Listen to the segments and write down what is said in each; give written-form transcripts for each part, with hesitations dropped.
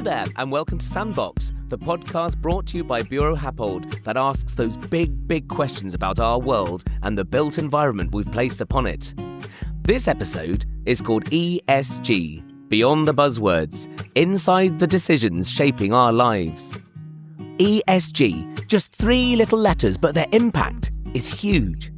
Hello there, and welcome to Sandbox, the podcast brought to you by Buro Happold that asks those big questions about our world and the built environment we've placed upon it. This episode is called ESG, Beyond the Buzzwords, Inside the Decisions Shaping Our Lives. ESG, just 3 little letters, but their impact is huge.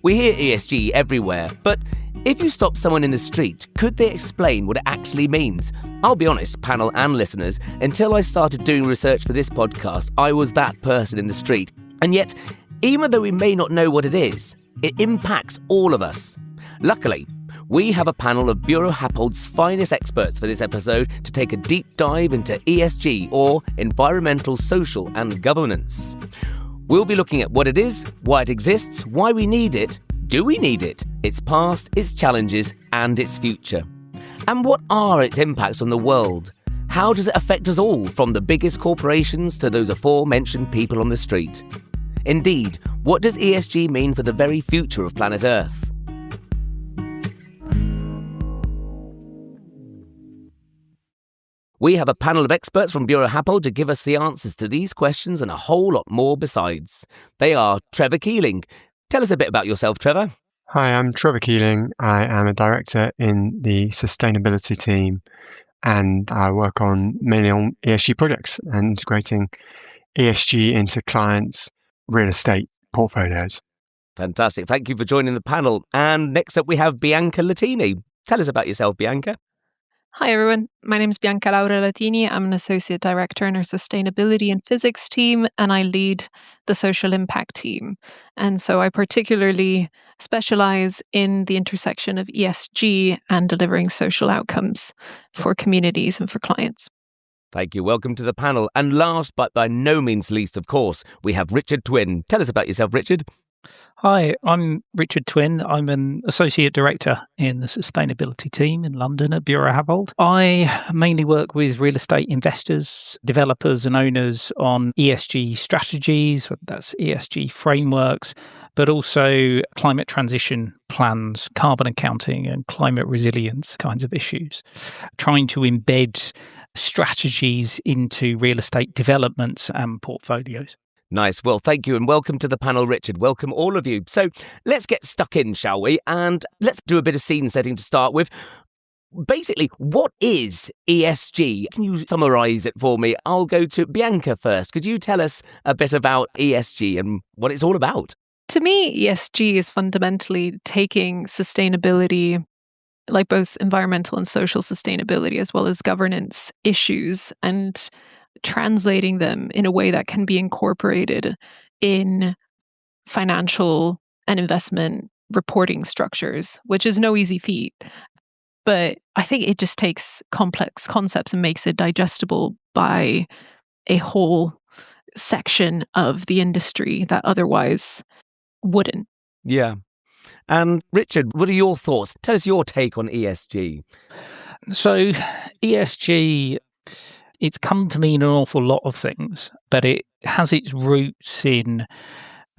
We hear ESG everywhere, but if you stop someone in the street, could they explain what it actually means? I'll be honest, panel and listeners, until I started doing research for this podcast, I was that person in the street. And yet, even though we may not know what it is, it impacts all of us. Luckily, we have a panel of Buro Happold's finest experts for this episode to take a deep dive into ESG, or environmental, social and governance. We'll be looking at what it is, why it exists, why we need it, do we need it, its past, its challenges and its future. And what are its impacts on the world? How does it affect us all, from the biggest corporations to those aforementioned people on the street? Indeed, what does ESG mean for the very future of planet Earth? We have a panel of experts from Buro Happold to give us the answers to these questions and a whole lot more besides. They are Trevor Keeling. Tell us a bit about yourself, Trevor. Hi, I'm Trevor Keeling. I am a director in the sustainability team, and I work mainly on ESG projects and integrating ESG into clients' real estate portfolios. Fantastic. Thank you for joining the panel. And next up we have Bianca Latini. Tell us about yourself, Bianca. Hi everyone, my name is Bianca Laura Latini. I'm an associate director in our sustainability and physics team, and I lead the social impact team. And so I particularly specialize in the intersection of ESG and delivering social outcomes for communities and for clients. Thank you. Welcome to the panel. And last but by no means least, of course, we have Richard Twinn. Tell us about yourself, Richard. Hi, I'm Richard Twinn. I'm an associate director in the sustainability team in London at Buro Happold. I mainly work with real estate investors, developers and owners on ESG strategies, that's ESG frameworks, but also climate transition plans, carbon accounting and climate resilience kinds of issues, trying to embed strategies into real estate developments and portfolios. Nice. Well, thank you and welcome to the panel, Richard. Welcome all of you. So let's get stuck in, shall we? And let's do a bit of scene setting to start with. Basically, what is ESG? Can you summarise it for me? I'll go to Bianca first. Could you tell us a bit about ESG and what it's all about? To me, ESG is fundamentally taking sustainability, like both environmental and social sustainability, as well as governance issues, and translating them in a way that can be incorporated in financial and investment reporting structures, which is no easy feat. But I think it just takes complex concepts and makes it digestible by a whole section of the industry that otherwise wouldn't. Yeah. And Richard, what are your thoughts? Tell us your take on ESG. So ESG, it's come to mean an awful lot of things, but it has its roots in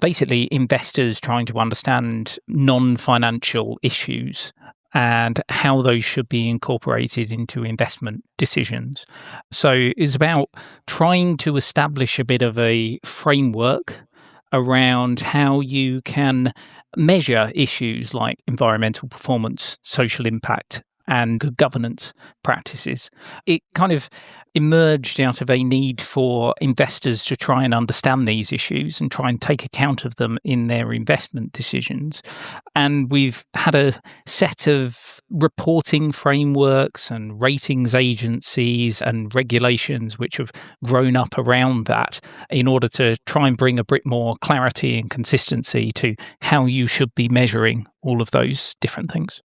basically investors trying to understand non-financial issues and how those should be incorporated into investment decisions. So it's about trying to establish a bit of a framework around how you can measure issues like environmental performance, social impact, and good governance practices. It kind of emerged out of a need for investors to try and understand these issues and try and take account of them in their investment decisions. And we've had a set of reporting frameworks and ratings agencies and regulations which have grown up around that in order to try and bring a bit more clarity and consistency to how you should be measuring all of those different things.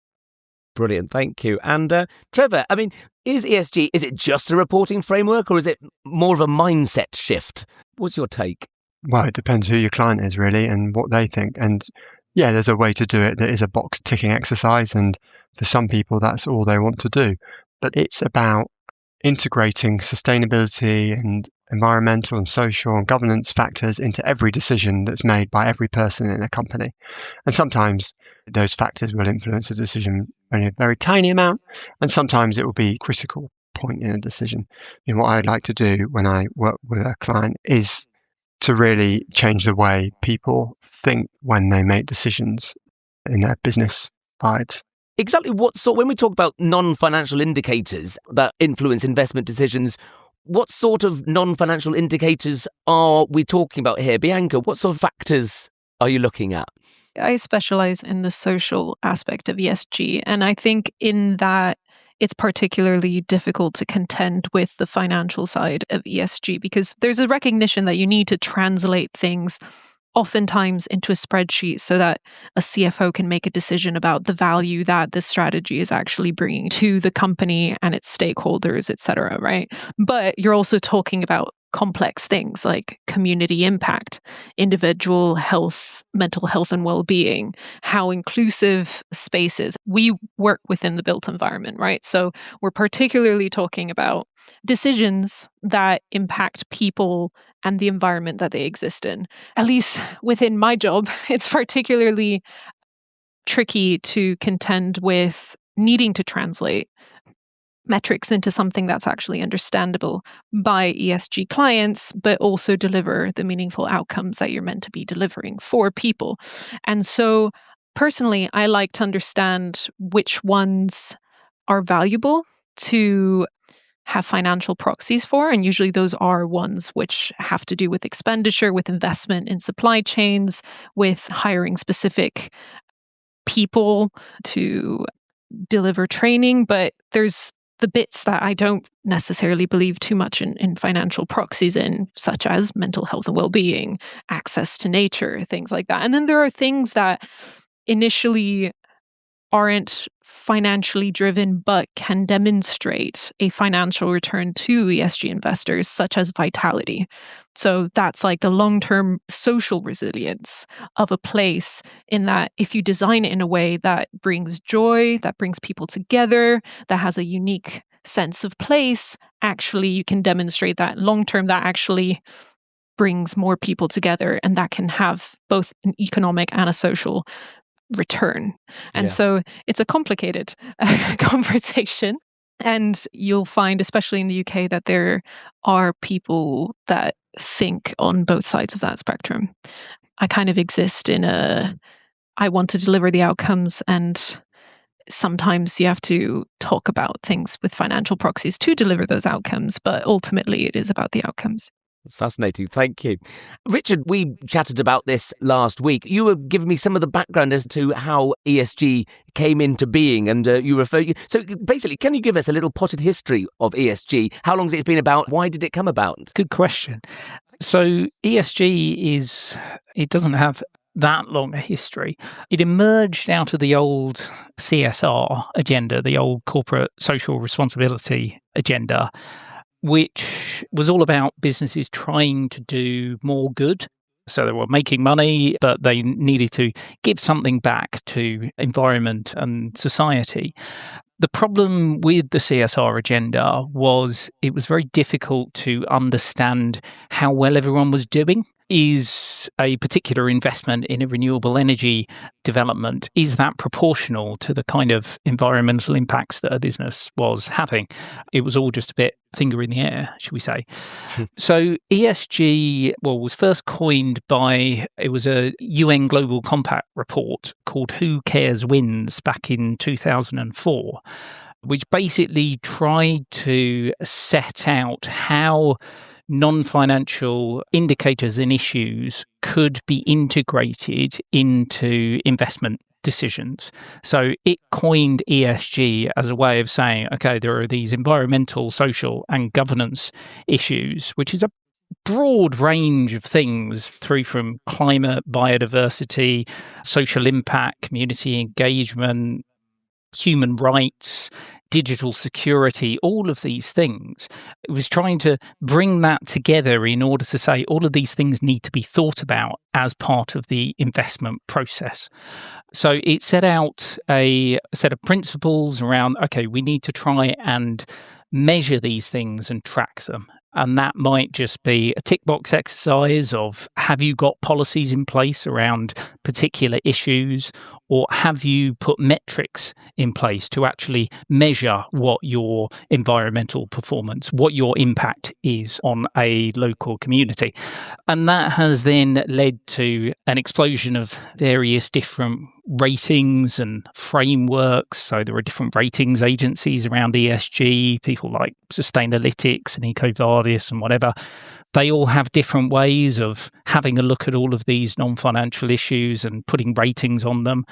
Brilliant, thank you. And Trevor, I mean, is ESG, is it just a reporting framework or is it more of a mindset shift? What's your take? Well, it depends who your client is really and what they think. And yeah, there's a way to do it that is a box ticking exercise. And for some people, that's all they want to do. But it's about integrating sustainability and environmental and social and governance factors into every decision that's made by every person in a company. And sometimes those factors will influence a decision only a very tiny amount, and sometimes it will be critical point in a decision. What I'd like to do when I work with a client is to really change the way people think when they make decisions in their business lives. Exactly when we talk about non-financial indicators that influence investment decisions, what sort of non-financial indicators are we talking about here? Bianca, what sort of factors are you looking at? I specialize in the social aspect of ESG, and I think in that it's particularly difficult to contend with the financial side of ESG because there's a recognition that you need to translate things oftentimes into a spreadsheet so that a CFO can make a decision about the value that the strategy is actually bringing to the company and its stakeholders, et cetera, right? But you're also talking about complex things like community impact, individual health, mental health and well-being, how inclusive spaces. We work within the built environment, right? So we're particularly talking about decisions that impact people and the environment that they exist in. At least within my job, it's particularly tricky to contend with needing to translate metrics into something that's actually understandable by ESG clients, but also deliver the meaningful outcomes that you're meant to be delivering for people. And so personally, I like to understand which ones are valuable to have financial proxies for. And usually those are ones which have to do with expenditure, with investment in supply chains, with hiring specific people to deliver training. But there's the bits that I don't necessarily believe too much in financial proxies in, such as mental health and well-being, access to nature, things like that. And then there are things that initially aren't financially driven but can demonstrate a financial return to ESG investors, such as vitality. So that's like the long-term social resilience of a place, in that if you design it in a way that brings joy, that brings people together, that has a unique sense of place, actually you can demonstrate that long-term that actually brings more people together, and that can have both an economic and a social return. And so it's a complicated conversation. And you'll find, especially in the UK, that there are people that think on both sides of that spectrum. I kind of exist in I want to deliver the outcomes, and sometimes you have to talk about things with financial proxies to deliver those outcomes, but ultimately it is about the outcomes. It's fascinating. Thank you. Richard, we chatted about this last week. You were giving me some of the background as to how ESG came into being, and so basically, can you give us a little potted history of ESG? How long has it been about? Why did it come about? Good question. So ESG it doesn't have that long a history. It emerged out of the old CSR agenda, the old corporate social responsibility agenda, which was all about businesses trying to do more good. So they were making money, but they needed to give something back to environment and society. The problem with the CSR agenda was it was very difficult to understand how well everyone was doing. Is a particular investment in a renewable energy development, is that proportional to the kind of environmental impacts that a business was having? It was all just a bit finger in the air, should we say. So ESG, was first coined it was a UN Global Compact report called Who Cares Wins back in 2004, which basically tried to set out how non-financial indicators and issues could be integrated into investment decisions. So it coined ESG as a way of saying, okay, there are these environmental, social, and governance issues, which is a broad range of things, through from climate, biodiversity, social impact, community engagement, human rights, digital security, all of these things. It was trying to bring that together in order to say all of these things need to be thought about as part of the investment process. So it set out a set of principles around, okay, we need to try and measure these things and track them. And that might just be a tick box exercise of, have you got policies in place around particular issues, or have you put metrics in place to actually measure what your environmental performance, what your impact is on a local community? And that has then led to an explosion of various different ratings and frameworks. So there are different ratings agencies around ESG, people like Sustainalytics and EcoVadis and whatever. They all have different ways of having a look at all of these non-financial issues and putting ratings on them.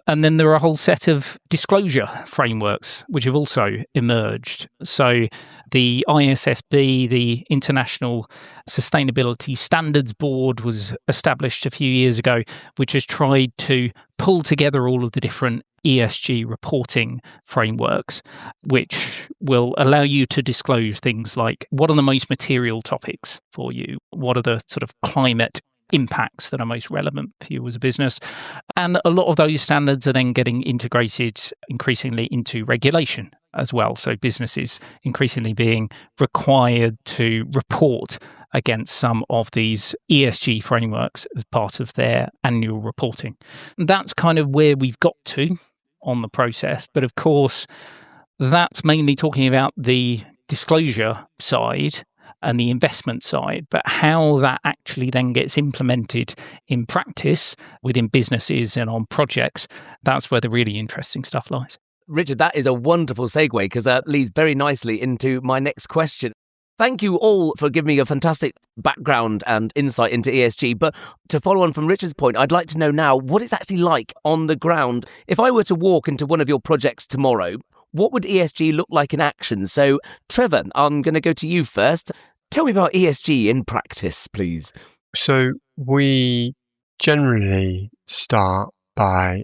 And then there are a whole set of disclosure frameworks which have also emerged. So the ISSB, the International Sustainability Standards Board, was established a few years ago, which has tried to pull together all of the different ESG reporting frameworks, which will allow you to disclose things like, what are the most material topics for you? What are the sort of climate impacts that are most relevant for you as a business? And a lot of those standards are then getting integrated increasingly into regulation as well. So businesses increasingly being required to report against some of these ESG frameworks as part of their annual reporting. That's kind of where we've got to on the process. But of course, that's mainly talking about the disclosure side and the investment side, but how that actually then gets implemented in practice within businesses and on projects, that's where the really interesting stuff lies. Richard, that is a wonderful segue, because that leads very nicely into my next question. Thank you all for giving me a fantastic background and insight into ESG. But to follow on from Richard's point, I'd like to know now what it's actually like on the ground. If I were to walk into one of your projects tomorrow, what would ESG look like in action? So, Trevor, I'm going to go to you first. Tell me about ESG in practice, please. So we generally start by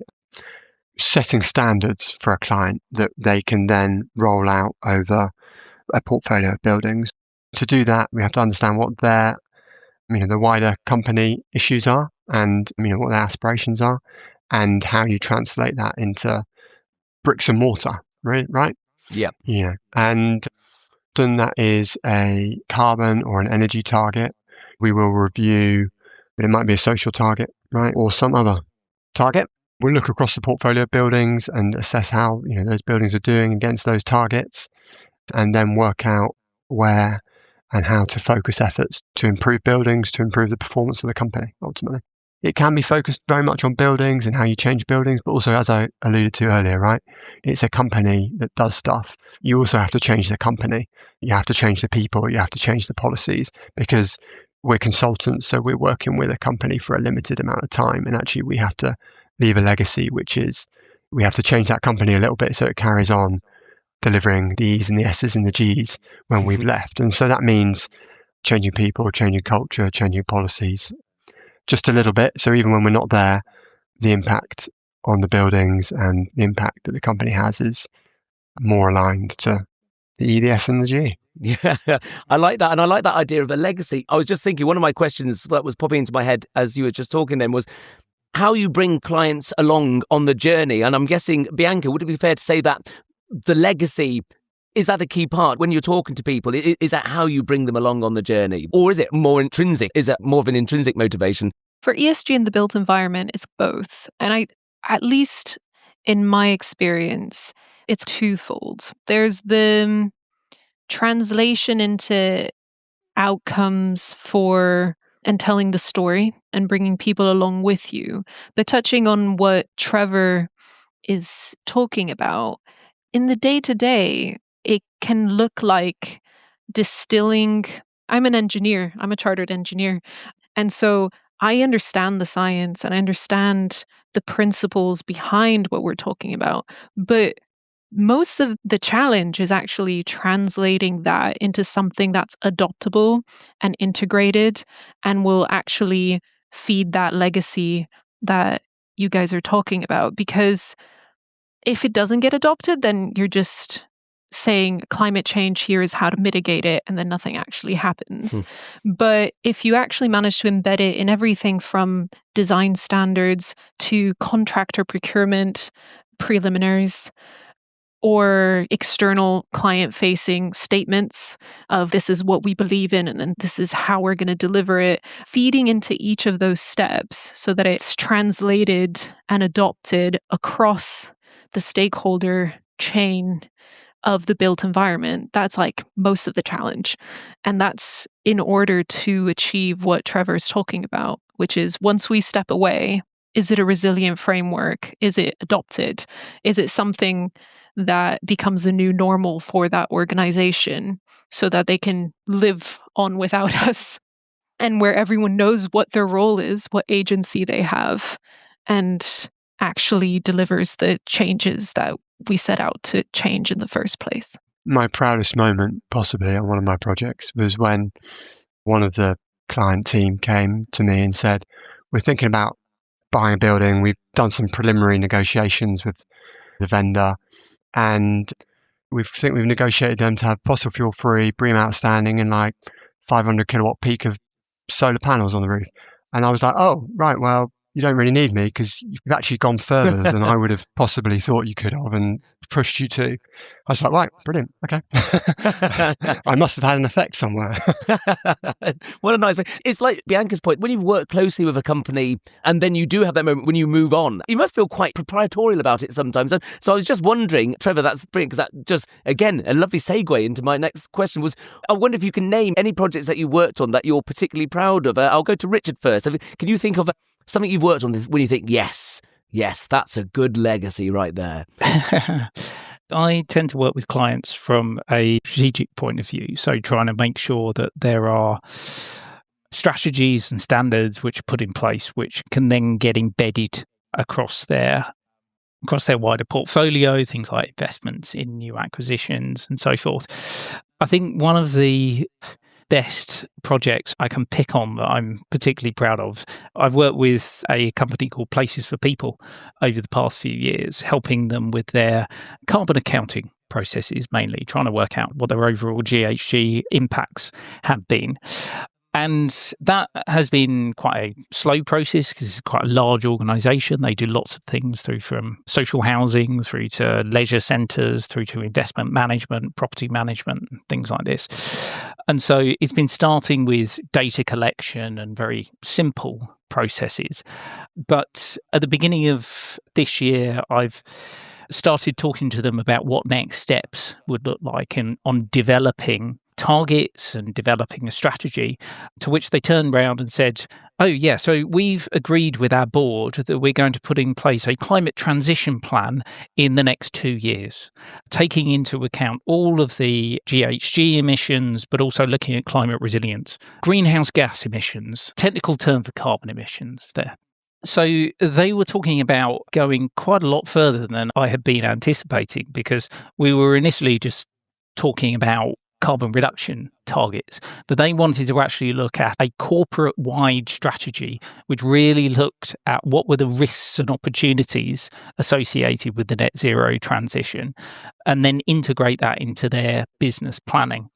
setting standards for a client that they can then roll out over a portfolio of buildings. To do that, we have to understand what their, the wider company issues are, and what their aspirations are, and how you translate that into bricks and mortar, right? Yeah. Yeah. And then that is a carbon or an energy target. We will review, it might be a social target, right? Or some other target. We'll look across the portfolio of buildings and assess how, those buildings are doing against those targets, and then work out where and how to focus efforts to improve buildings, to improve the performance of the company, ultimately. It can be focused very much on buildings and how you change buildings, but also, as I alluded to earlier, right? It's a company that does stuff. You also have to change the company. You have to change the people. You have to change the policies, because we're consultants, so we're working with a company for a limited amount of time. And actually, we have to leave a legacy, which is we have to change that company a little bit so it carries on delivering the E's and the S's and the G's when we've left. And so that means changing people, changing culture, changing policies, just a little bit. So even when we're not there, the impact on the buildings and the impact that the company has is more aligned to the E, the S and the G. Yeah, I like that. And I like that idea of a legacy. I was just thinking, one of my questions that was popping into my head as you were just talking then was how you bring clients along on the journey. And I'm guessing, Bianca, would it be fair to say that the legacy, is that a key part when you're talking to people? Is that how you bring them along on the journey? Or is it more intrinsic? Is that more of an intrinsic motivation? For ESG in the built environment, it's both. And at least in my experience, it's twofold. There's the translation into outcomes and telling the story and bringing people along with you. But touching on what Trevor is talking about, in the day-to-day, it can look like distilling. I'm an engineer. I'm a chartered engineer. And so I understand the science and I understand the principles behind what we're talking about. But most of the challenge is actually translating that into something that's adoptable and integrated and will actually feed that legacy that you guys are talking about. Because if it doesn't get adopted, then you're just saying climate change, here is how to mitigate it, and then nothing actually happens. But if you actually manage to embed it in everything from design standards to contractor procurement preliminaries, or external client-facing statements of this is what we believe in and then this is how we're going to deliver it, feeding into each of those steps so that it's translated and adopted across the stakeholder chain of the built environment. That's like most of the challenge. And that's in order to achieve what Trevor's talking about, which is once we step away, is it a resilient framework? Is it adopted? Is it something that becomes the new normal for that organization so that they can live on without us, and where everyone knows what their role is, what agency they have, and actually delivers the changes that we set out to change in the first place. My proudest moment, possibly, on one of my projects was when one of the client team came to me and said, we're thinking about buying a building. We've done some preliminary negotiations with the vendor, and we've negotiated them to have fossil fuel free, BREEAM outstanding, and like 500 kilowatt peak of solar panels on the roof. And I was like, oh, right, well, you don't really need me because you've actually gone further than I would have possibly thought you could have and pushed you to. I was like, right, brilliant, okay. I must have had an effect somewhere. What a nice thing. It's like Bianca's point, when you work closely with a company and then you do have that moment when you move on, you must feel quite proprietorial about it sometimes. So I was just wondering, Trevor, that's brilliant, because that just, again, a lovely segue into my next question was, I wonder if you can name any projects that you worked on that you're particularly proud of. I'll go to Richard first. Can you think of something you've worked on when you think, yes, that's a good legacy right there? I tend to work with clients from a strategic point of view. So trying to make sure that there are strategies and standards which are put in place, which can then get embedded across their wider portfolio, things like investments in new acquisitions and so forth. I think one of the best projects I can pick on that I'm particularly proud of, I've worked with a company called Places for People over the past few years, helping them with their carbon accounting processes, mainly trying to work out what their overall GHG impacts have been. And that has been quite a slow process because it's quite a large organisation. They do lots of things through from social housing through to leisure centres, through to investment management, property management, things like this. And so it's been starting with data collection and very simple processes. But at the beginning of this year, I've started talking to them about what next steps would look like on developing targets and developing a strategy, to which they turned around and said, oh yeah, so we've agreed with our board that we're going to put in place a climate transition plan in the next 2 years, taking into account all of the GHG emissions, but also looking at climate resilience, greenhouse gas emissions, technical term for carbon emissions there. So they were talking about going quite a lot further than I had been anticipating, because we were initially just talking about carbon reduction targets, but they wanted to actually look at a corporate-wide strategy which really looked at what were the risks and opportunities associated with the net zero transition, and then integrate that into their business planning.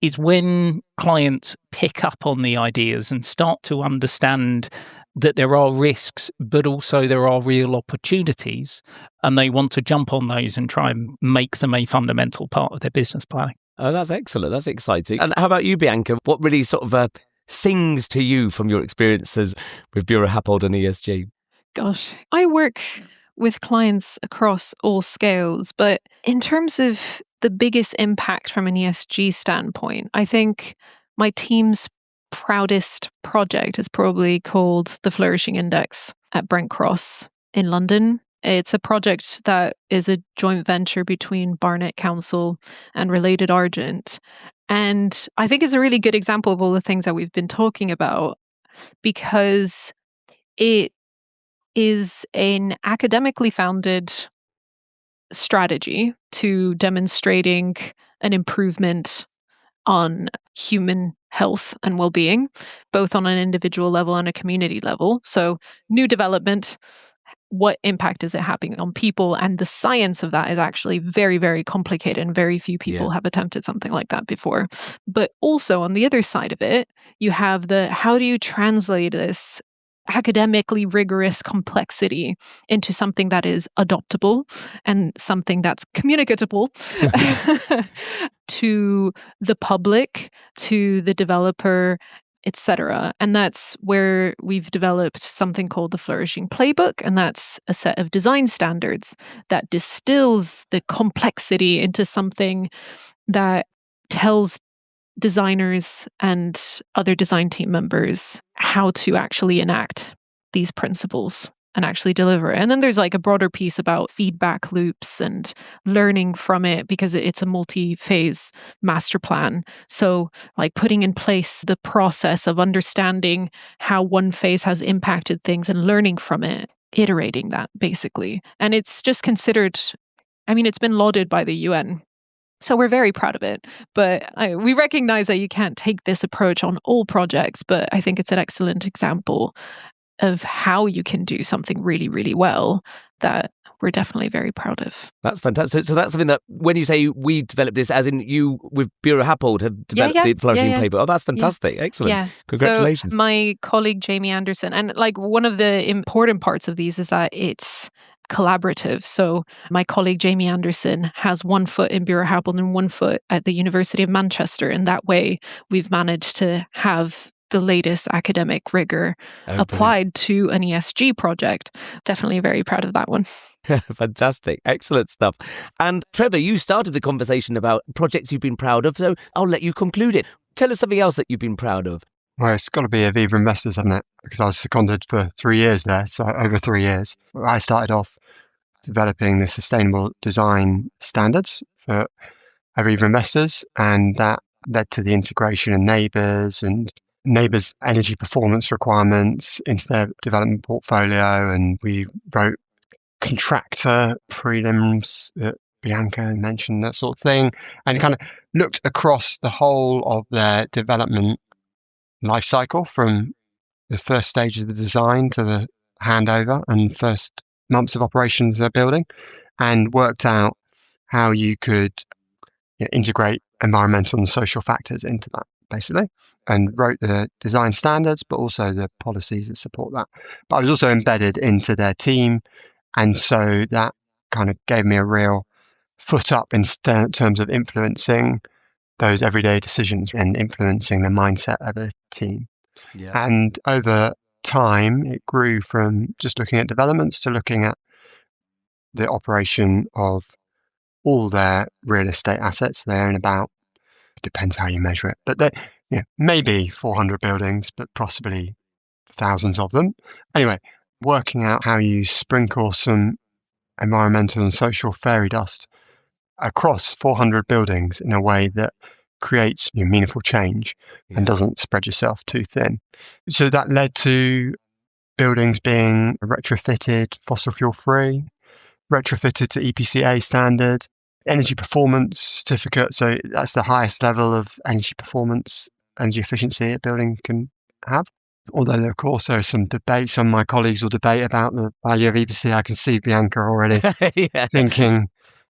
It's when clients pick up on the ideas and start to understand that there are risks, but also there are real opportunities, and they want to jump on those and try and make them a fundamental part of their business planning. Oh, that's excellent. That's exciting. And how about you, Bianca? What really sort of sings to you from your experiences with Buro Happold and ESG? Gosh, I work with clients across all scales, but in terms of the biggest impact from an ESG standpoint, I think my team's proudest project is probably called the Flourishing Index at Brent Cross in London. It's a project that is a joint venture between Barnet Council and Related Argent. And I think it's a really good example of all the things that we've been talking about, because it is an academically founded strategy to demonstrating an improvement on human health and well-being, both on an individual level and a community level. So new development, what impact is it having on people? And the science of that is actually very, very complicated, and very few people have attempted something like that before. But also on the other side of it, you have how do you translate this academically rigorous complexity into something that is adoptable and something that's communicatable to the public, to the developer, etc. And that's where we've developed something called the Flourishing Playbook, and that's a set of design standards that distills the complexity into something that tells designers and other design team members how to actually enact these principles and actually deliver it. And then there's like a broader piece about feedback loops and learning from it, because it's a multi-phase master plan. So like putting in place the process of understanding how one phase has impacted things and learning from it, iterating that basically. And it's just considered, I mean, it's been lauded by the UN. So we're very proud of it, but we recognize that you can't take this approach on all projects, but I think it's an excellent example of how you can do something really, really well that we're definitely very proud of. That's fantastic. So that's something that when you say we developed this, as in you with Buro Happold have developed the Flourishing Playbook. Oh, that's fantastic. Yeah. Excellent. Yeah. Congratulations. So my colleague, Jamie Anderson, and like one of the important parts of these is that it's collaborative. So my colleague Jamie Anderson has one foot in Buro Happold and one foot at the University of Manchester. And that way we've managed to have the latest academic rigor applied to an ESG project. Definitely very proud of that one. Fantastic. Excellent stuff. And Trevor, you started the conversation about projects you've been proud of, so I'll let you conclude it. Tell us something else that you've been proud of. Well, it's got to be Aviva Investors, hasn't it? Because I was seconded for 3 years there, so over 3 years. I started off developing the sustainable design standards for Aviva Investors, and that led to the integration of neighbours and neighbours' energy performance requirements into their development portfolio. And we wrote contractor prelims that Bianca mentioned, that sort of thing, and kind of looked across the whole of their development life cycle from the first stages of the design to the handover and first months of operations of their building, and worked out how you could integrate environmental and social factors into that, basically, and wrote the design standards, but also the policies that support that. But I was also embedded into their team, and so that kind of gave me a real foot up in terms of influencing those everyday decisions and influencing the mindset of a team. Yeah. And over time, it grew from just looking at developments to looking at the operation of all their real estate assets. They own about, depends how you measure it, but maybe 400 buildings, but possibly thousands of them. Anyway, working out how you sprinkle some environmental and social fairy dust across 400 buildings in a way that creates meaningful change and doesn't spread yourself too thin. So that led to buildings being retrofitted fossil fuel free, retrofitted to EPC-A standard, energy performance certificate. So that's the highest level of energy performance, energy efficiency a building can have. Although, of course, there is some debate. Some of my colleagues will debate about the value of EPC. I can see Bianca already thinking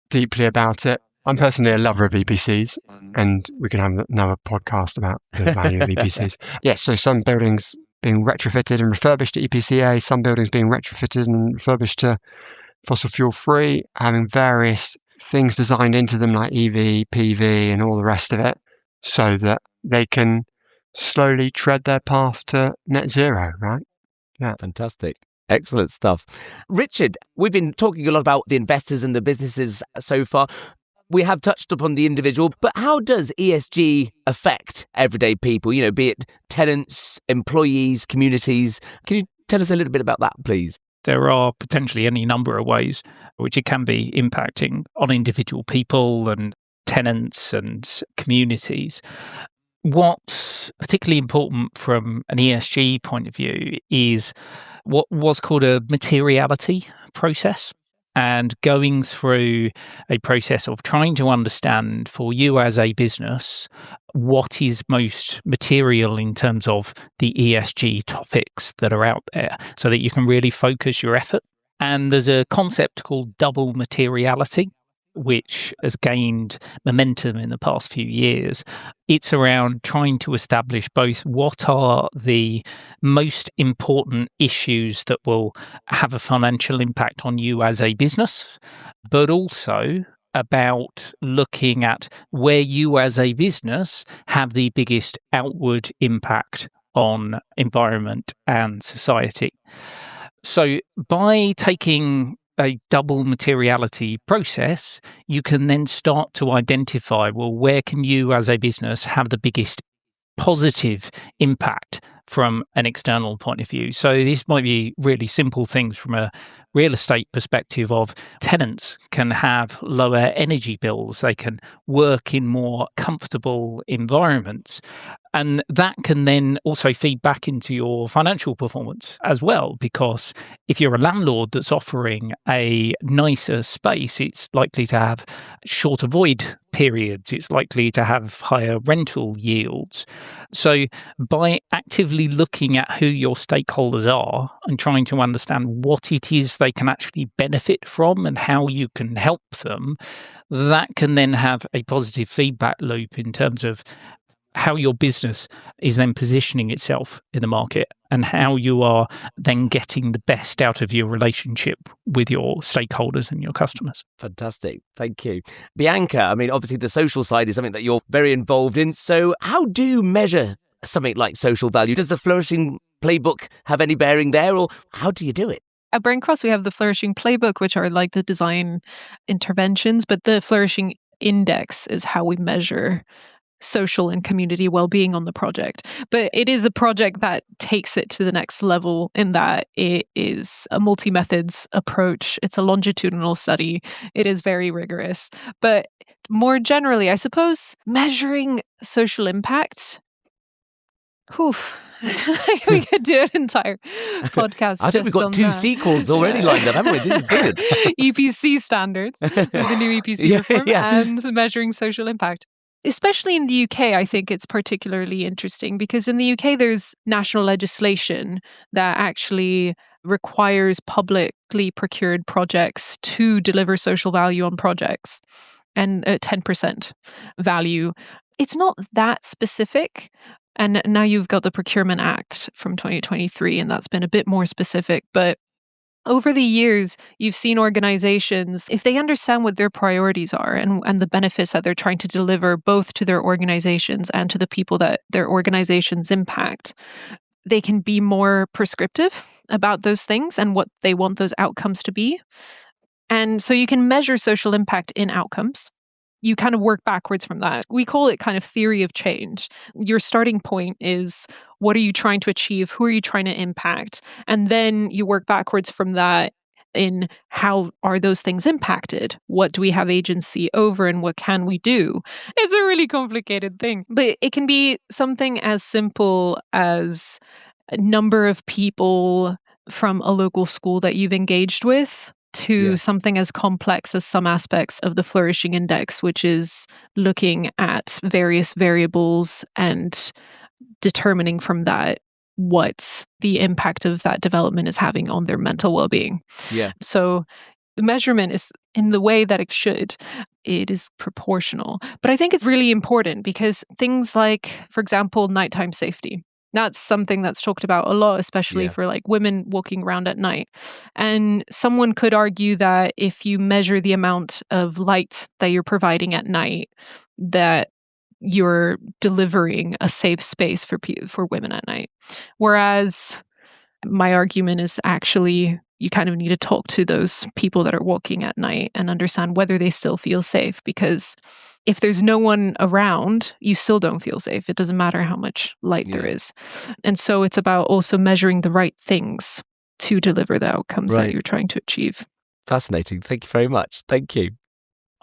deeply about it. I'm personally a lover of EPCs, and we can have another podcast about the value of EPCs. Yes, so some buildings being retrofitted and refurbished to EPC-A, some buildings being retrofitted and refurbished to fossil fuel free, having various things designed into them like EV, PV, and all the rest of it, so that they can slowly tread their path to net zero, right? Yeah. Fantastic. Excellent stuff. Richard, we've been talking a lot about the investors and the businesses so far. We have touched upon the individual, but how does ESG affect everyday people, be it tenants, employees, communities? Can you tell us a little bit about that, please? There are potentially any number of ways which it can be impacting on individual people and tenants and communities. What's particularly important from an ESG point of view is what was called a materiality process, and going through a process of trying to understand for you as a business what is most material in terms of the ESG topics that are out there, so that you can really focus your effort. And there's a concept called double materiality. which has gained momentum in the past few years. It's around trying to establish both what are the most important issues that will have a financial impact on you as a business, but also about looking at where you as a business have the biggest outward impact on environment and society. So by taking a double materiality process, you can then start to identify, well, where can you as a business have the biggest positive impact from an external point of view. So this might be really simple things from a real estate perspective of tenants can have lower energy bills, they can work in more comfortable environments. And that can then also feed back into your financial performance as well, because if you're a landlord that's offering a nicer space, it's likely to have shorter void periods, it's likely to have higher rental yields. So by actively looking at who your stakeholders are and trying to understand what it is they can actually benefit from and how you can help them, that can then have a positive feedback loop in terms of how your business is then positioning itself in the market and how you are then getting the best out of your relationship with your stakeholders and your customers. Fantastic. Thank you. Bianca, I mean, obviously the social side is something that you're very involved in. So how do you measure something like social value? Does the Flourishing Playbook have any bearing there, or how do you do it? At Braincross, we have the Flourishing Playbook, which are like the design interventions, but the Flourishing Index is how we measure social and community well-being on the project. But it is a project that takes it to the next level in that it is a multi-methods approach. It's a longitudinal study. It is very rigorous. But more generally, I suppose, measuring social impact, we could do an entire podcast. I think we've got two sequels already lined up, haven't we? This is brilliant. EPC standards, the new EPC reform, and measuring social impact. Especially in the UK, I think it's particularly interesting because in the UK, there's national legislation that actually requires publicly procured projects to deliver social value on projects and 10% value. It's not that specific. And now you've got the Procurement Act from 2023, and that's been a bit more specific. But over the years, you've seen organizations, if they understand what their priorities are and the benefits that they're trying to deliver both to their organizations and to the people that their organizations impact, they can be more prescriptive about those things and what they want those outcomes to be. And so you can measure social impact in outcomes. You kind of work backwards from that. We call it kind of theory of change. Your starting point is, what are you trying to achieve? Who are you trying to impact? And then you work backwards from that in how are those things impacted? What do we have agency over and what can we do? It's a really complicated thing, but it can be something as simple as a number of people from a local school that you've engaged with to something as complex as some aspects of the Flourishing Index, which is looking at various variables and determining from that what the impact of that development is having on their mental well-being. Yeah. So the measurement is in the way that it should. It is proportional. But I think it's really important because things like, for example, nighttime safety. That's something that's talked about a lot, especially for like women walking around at night. And someone could argue that if you measure the amount of light that you're providing at night, that you're delivering a safe space for women at night. Whereas my argument is actually you kind of need to talk to those people that are walking at night and understand whether they still feel safe, because if there's no one around, you still don't feel safe. It doesn't matter how much light there is. And so it's about also measuring the right things to deliver the outcomes that you're trying to achieve. Fascinating. Thank you very much. Thank you.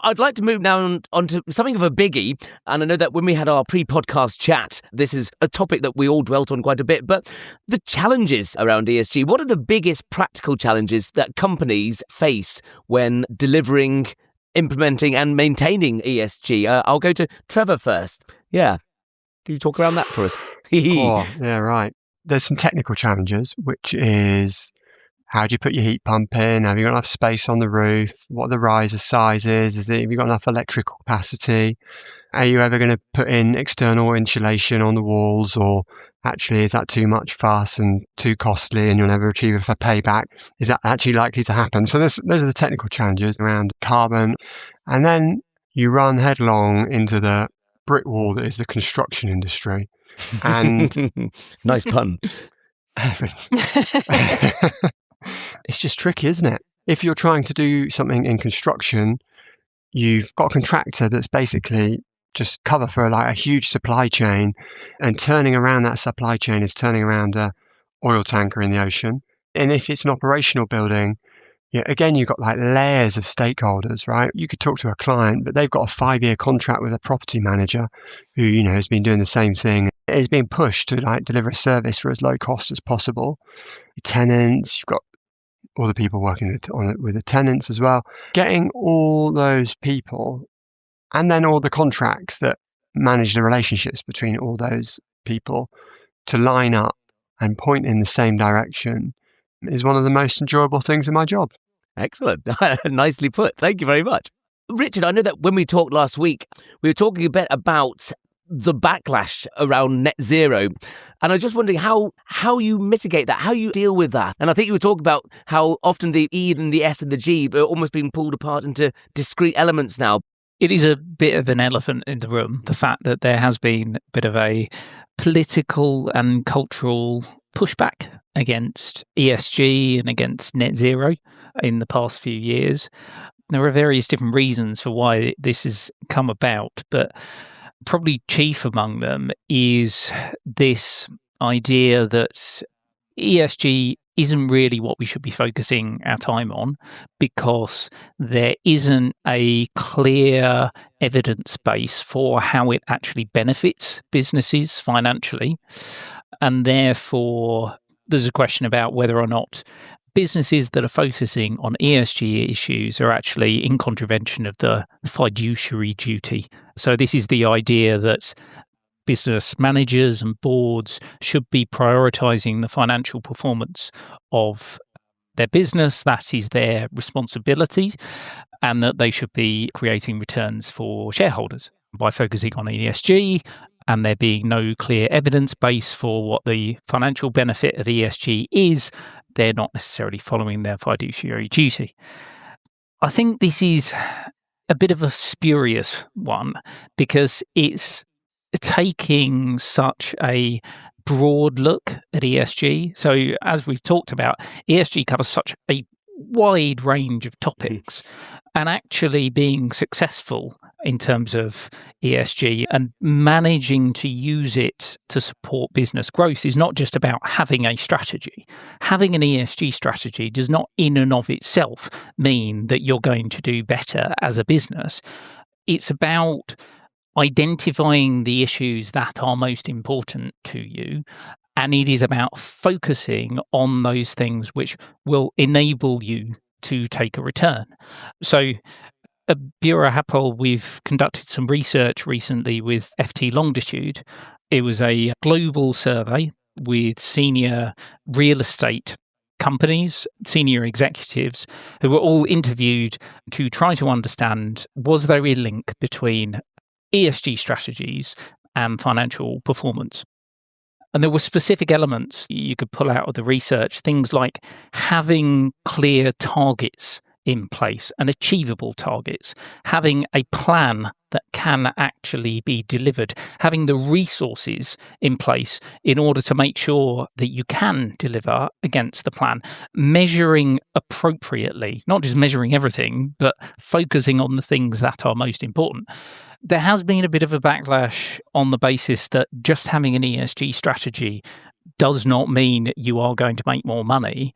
I'd like to move now on to something of a biggie. And I know that when we had our pre-podcast chat, this is a topic that we all dwelt on quite a bit. But the challenges around ESG, what are the biggest practical challenges that companies face when delivering, implementing and maintaining ESG? I'll go to Trevor first. Yeah. Can you talk around that for us? Right. There's some technical challenges, which is How do you put your heat pump in? Have you got enough space on the roof? What are the riser sizes? Have you got enough electrical capacity? Are you ever going to put in external insulation on the walls, or actually is that too much fuss and too costly and you'll never achieve a payback? Is that actually likely to happen? So those are the technical challenges around carbon. And then you run headlong into the brick wall that is the construction industry. And nice pun. It's just tricky, isn't it? If you're trying to do something in construction, you've got a contractor that's basically just cover for like a huge supply chain, and turning around that supply chain is turning around a oil tanker in the ocean. And if it's an operational building, again, you've got like layers of stakeholders, right? You could talk to a client, but they've got a 5-year contract with a property manager who, has been doing the same thing. Is being pushed to like deliver a service for as low cost as possible. Tenants, you've got all the people working on it with the tenants as well. Getting all those people, and then all the contracts that manage the relationships between all those people to line up and point in the same direction is one of the most enjoyable things in my job. Excellent. Nicely put. Thank you very much. Richard, I know that when we talked last week, we were talking a bit about the backlash around net zero. And I was just wondering how you mitigate that, how you deal with that. And I think you were talking about how often the E and the S and the G are almost being pulled apart into discrete elements now. It is a bit of an elephant in the room, the fact that there has been a bit of a political and cultural pushback against ESG and against net zero in the past few years. There are various different reasons for why this has come about, but probably chief among them is this idea that ESG isn't really what we should be focusing our time on, because there isn't a clear evidence base for how it actually benefits businesses financially. And therefore, there's a question about whether or not businesses that are focusing on ESG issues are actually in contravention of the fiduciary duty. So this is the idea that business managers and boards should be prioritizing the financial performance of their business. That is their responsibility, and that they should be creating returns for shareholders by focusing on ESG, and there being no clear evidence base for what the financial benefit of ESG is. They're not necessarily following their fiduciary duty. I think this is a bit of a spurious one, because it's taking such a broad look at ESG. So as we've talked about, ESG covers such a wide range of topics, and actually being successful in terms of ESG and managing to use it to support business growth is not just about having a strategy. Having an ESG strategy does not in and of itself mean that you're going to do better as a business. It's about identifying the issues that are most important to you, and it is about focusing on those things which will enable you to take a return. So at Buro Happold, we've conducted some research recently with FT Longitude. It was a global survey with senior real estate companies, senior executives, who were all interviewed to try to understand, was there a link between ESG strategies and financial performance? And there were specific elements you could pull out of the research, things like having clear targets in place and achievable targets, having a plan that can actually be delivered, having the resources in place in order to make sure that you can deliver against the plan, measuring appropriately, not just measuring everything, but focusing on the things that are most important. There has been a bit of a backlash on the basis that just having an ESG strategy does not mean you are going to make more money.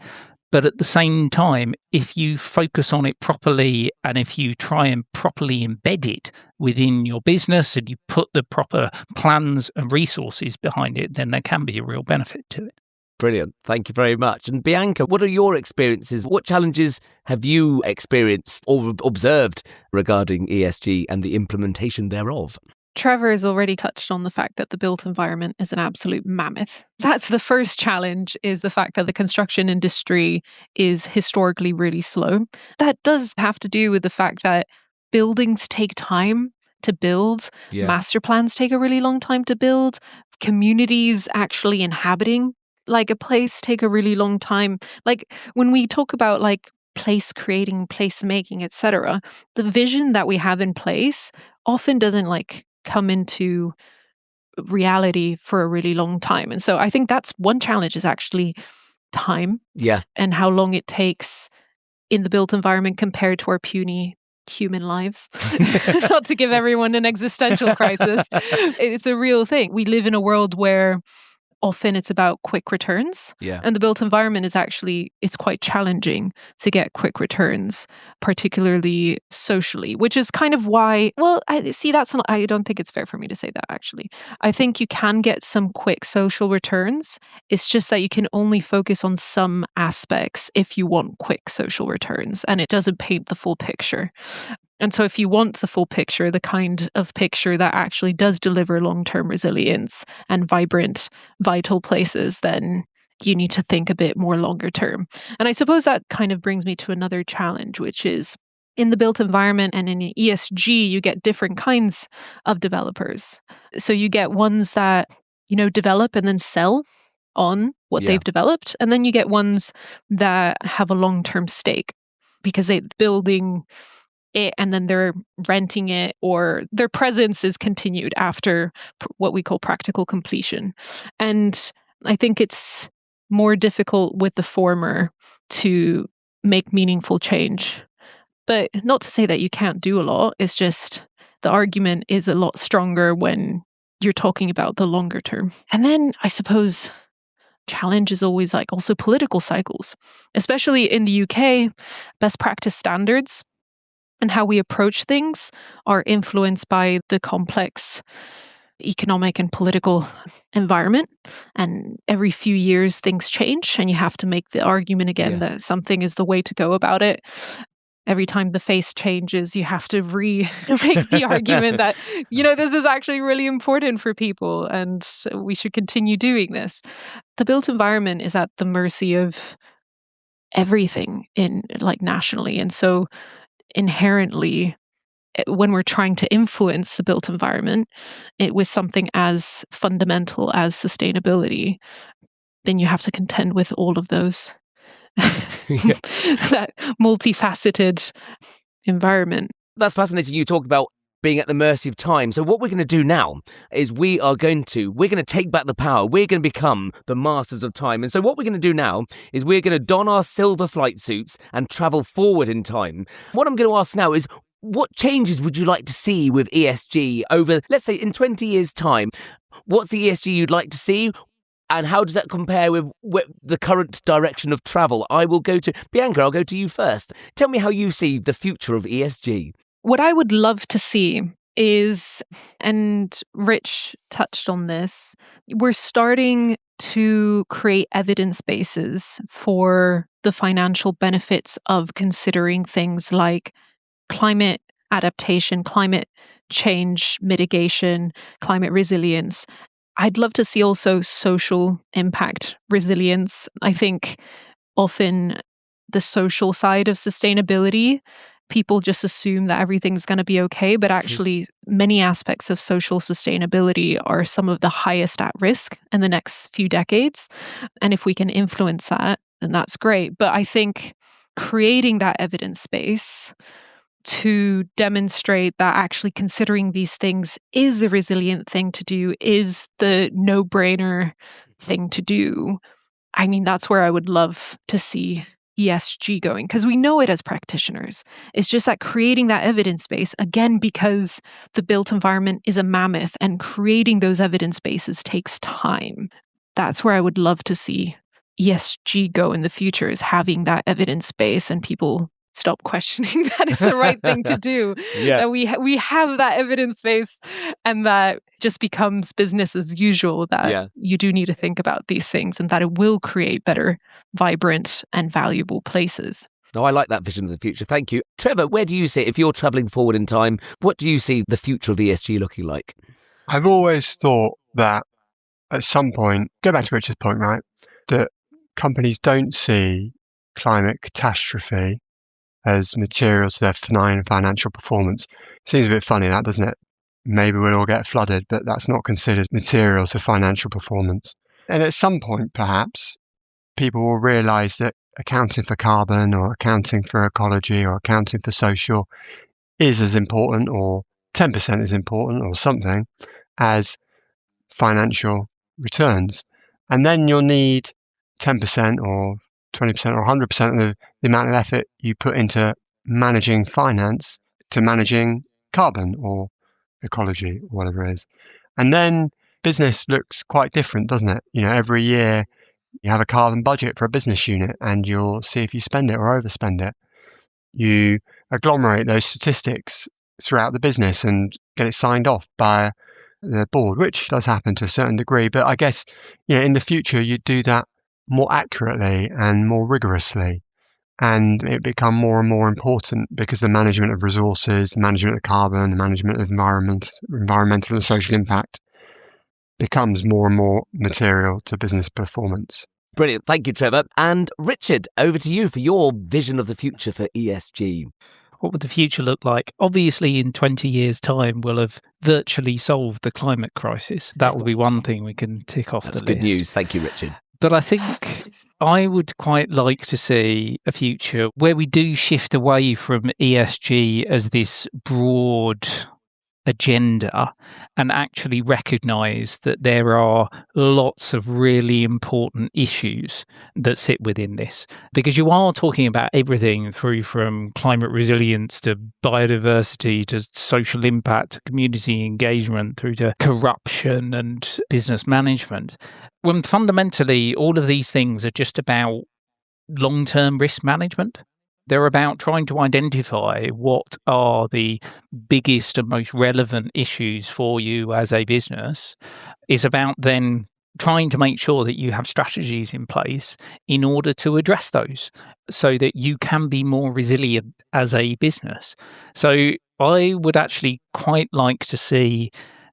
But at the same time, if you focus on it properly, and if you try and properly embed it within your business, and you put the proper plans and resources behind it, then there can be a real benefit to it. Brilliant. Thank you very much. And Bianca, what are your experiences? What challenges have you experienced or observed regarding ESG and the implementation thereof? Trevor has already touched on the fact that the built environment is an absolute mammoth. That's the first challenge, is the fact that the construction industry is historically really slow. That does have to do with the fact that buildings take time to build. Yeah. Master plans take a really long time to build. Communities actually inhabiting like a place take a really long time. Like when we talk about like place creating, place making, etc., the vision that we have in place often doesn't like come into reality for a really long time. And so I think that's one challenge, is actually time. Yeah. And how long it takes in the built environment compared to our puny human lives. Not to give everyone an existential crisis. It's a real thing. We live in a world where often it's about quick returns. Yeah. And the built environment is actually, it's quite challenging to get quick returns, particularly socially, which is kind of why, well, I don't think it's fair for me to say that, actually. I think you can get some quick social returns. It's just that you can only focus on some aspects if you want quick social returns, and it doesn't paint the full picture. And so if you want the full picture, the kind of picture that actually does deliver long-term resilience and vibrant, vital places, then you need to think a bit more longer term. And I suppose that kind of brings me to another challenge, which is in the built environment and in ESG, you get different kinds of developers. So you get ones that, develop and then sell on what they've developed. And then you get ones that have a long-term stake because they're building it and then they're renting it, or their presence is continued after what we call practical completion. And I think it's more difficult with the former to make meaningful change. But not to say that you can't do a lot, it's just the argument is a lot stronger when you're talking about the longer term. And then I suppose challenge is always like also political cycles, especially in the UK. Best practice standards and how we approach things are influenced by the complex economic and political environment. And every few years, things change, and you have to make the argument again that something is the way to go about it. Every time the face changes, you have to make the argument that, this is actually really important for people and we should continue doing this. The built environment is at the mercy of everything nationally. And so inherently, when we're trying to influence the built environment with something as fundamental as sustainability, then you have to contend with all of those. That multifaceted environment. That's fascinating. You talk about being at the mercy of time. So what we're going to do now is we're going to take back the power. We're going to become the masters of time. And so what we're going to do now is we're going to don our silver flight suits and travel forward in time. What I'm going to ask now is, what changes would you like to see with ESG over, let's say, in 20 years' time? What's the ESG you'd like to see? And how does that compare with the current direction of travel? I will go to Bianca. I'll go to you first. Tell me how you see the future of ESG. What I would love to see is, and Rich touched on this, we're starting to create evidence bases for the financial benefits of considering things like climate adaptation, climate change mitigation, climate resilience. I'd love to see also social impact resilience. I think often the social side of sustainability, people just assume that everything's going to be okay, but actually many aspects of social sustainability are some of the highest at risk in the next few decades. And if we can influence that, then that's great. But I think creating that evidence base to demonstrate that actually considering these things is the resilient thing to do, is the no-brainer thing to do. I mean, that's where I would love to see ESG going, because we know it as practitioners. It's just that creating that evidence base, again, because the built environment is a mammoth and creating those evidence bases takes time. That's where I would love to see ESG go in the future, is having that evidence base and people stop questioning that it's the right thing to do. That we have that evidence base and that just becomes business as usual, that you do need to think about these things and that it will create better, vibrant and valuable places. No, I like that vision of the future. Thank you. Trevor, where do you see it? If you're travelling forward in time, what do you see the future of ESG looking like? I've always thought that at some point, go back to Richard's point, right, that companies don't see climate catastrophe as material to their financial performance. Seems a bit funny, that, doesn't it? Maybe we'll all get flooded, but that's not considered material to financial performance. And at some point, perhaps, people will realise that accounting for carbon or accounting for ecology or accounting for social is as important, or 10% as important or something, as financial returns. And then you'll need 10% or 20% or 100% of the amount of effort you put into managing finance to managing carbon or ecology or whatever it is. And then business looks quite different, doesn't it? Every year you have a carbon budget for a business unit and you'll see if you spend it or overspend it. You agglomerate those statistics throughout the business and get it signed off by the board, which does happen to a certain degree. But I guess, in the future, you do that more accurately and more rigorously. And it become more and more important because the management of resources, the management of carbon, the management of environmental and social impact becomes more and more material to business performance. Brilliant. Thank you, Trevor. And Richard, over to you for your vision of the future for ESG. What would the future look like? Obviously, in 20 years' time, we'll have virtually solved the climate crisis. That will be one thing we can tick off the list. That's good news. Thank you, Richard. But I think I would quite like to see a future where we do shift away from ESG as this broad agenda and actually recognise that there are lots of really important issues that sit within this. Because you are talking about everything through from climate resilience to biodiversity to social impact, to community engagement, through to corruption and business management. When fundamentally all of these things are just about long-term risk management. They're about trying to identify what are the biggest and most relevant issues for you as a business. It's about then trying to make sure that you have strategies in place in order to address those so that you can be more resilient as a business. So I would actually quite like to see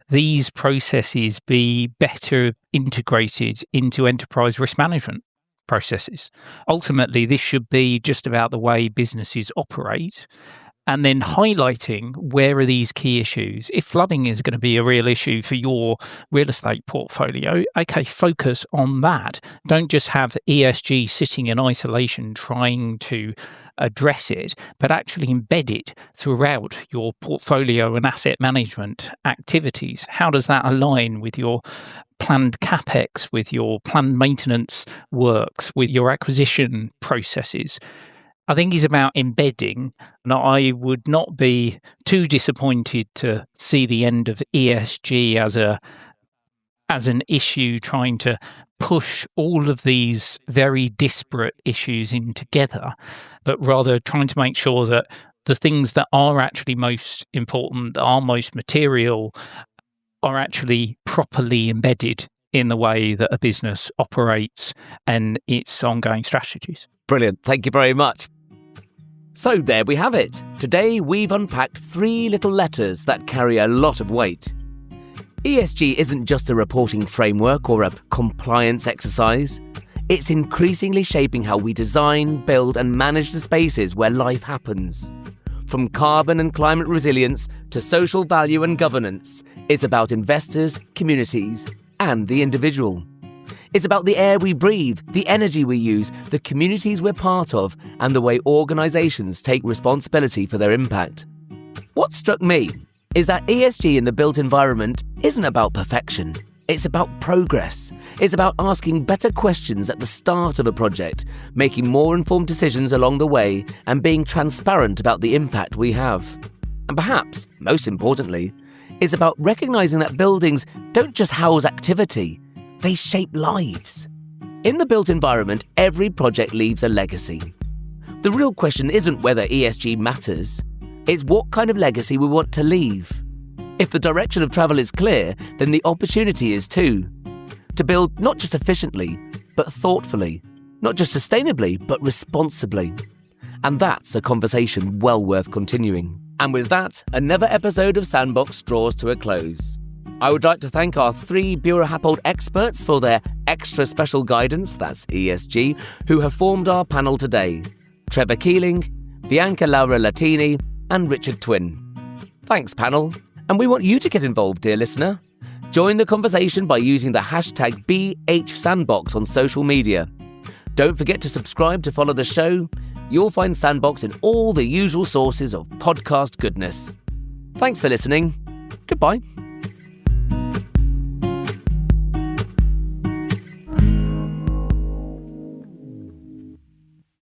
these processes be better integrated into enterprise risk management processes. Ultimately, this should be just about the way businesses operate and then highlighting where are these key issues. If flooding is going to be a real issue for your real estate portfolio, okay, focus on that. Don't just have ESG sitting in isolation trying to address it, but actually embed it throughout your portfolio and asset management activities. How does that align with your planned CapEx, with your planned maintenance works, with your acquisition processes? I think it's about embedding, and I would not be too disappointed to see the end of ESG as an issue trying to push all of these very disparate issues in together, but rather trying to make sure that the things that are actually most important, that are most material, are actually properly embedded in the way that a business operates and its ongoing strategies. Brilliant. Thank you very much. So there we have it. Today we've unpacked 3 little letters that carry a lot of weight. ESG isn't just a reporting framework or a compliance exercise. It's increasingly shaping how we design, build and manage the spaces where life happens. From carbon and climate resilience to social value and governance, it's about investors, communities and the individual. It's about the air we breathe, the energy we use, the communities we're part of, and the way organisations take responsibility for their impact. What struck me is that ESG in the built environment isn't about perfection. It's about progress. It's about asking better questions at the start of a project, making more informed decisions along the way, and being transparent about the impact we have. And perhaps, most importantly, it's about recognising that buildings don't just house activity, they shape lives. In the built environment, every project leaves a legacy. The real question isn't whether ESG matters, it's what kind of legacy we want to leave. If the direction of travel is clear, then the opportunity is too. To build not just efficiently, but thoughtfully. Not just sustainably, but responsibly. And that's a conversation well worth continuing. And with that, another episode of Sandbox draws to a close. I would like to thank our 3 Buro Happold experts for their extra special guidance, that's ESG, who have formed our panel today. Trevor Keeling, Bianca Laura Latini, and Richard Twinn. Thanks, panel. And we want you to get involved, dear listener. Join the conversation by using the hashtag #BHSandbox on social media. Don't forget to subscribe to follow the show. You'll find Sandbox in all the usual sources of podcast goodness. Thanks for listening. Goodbye.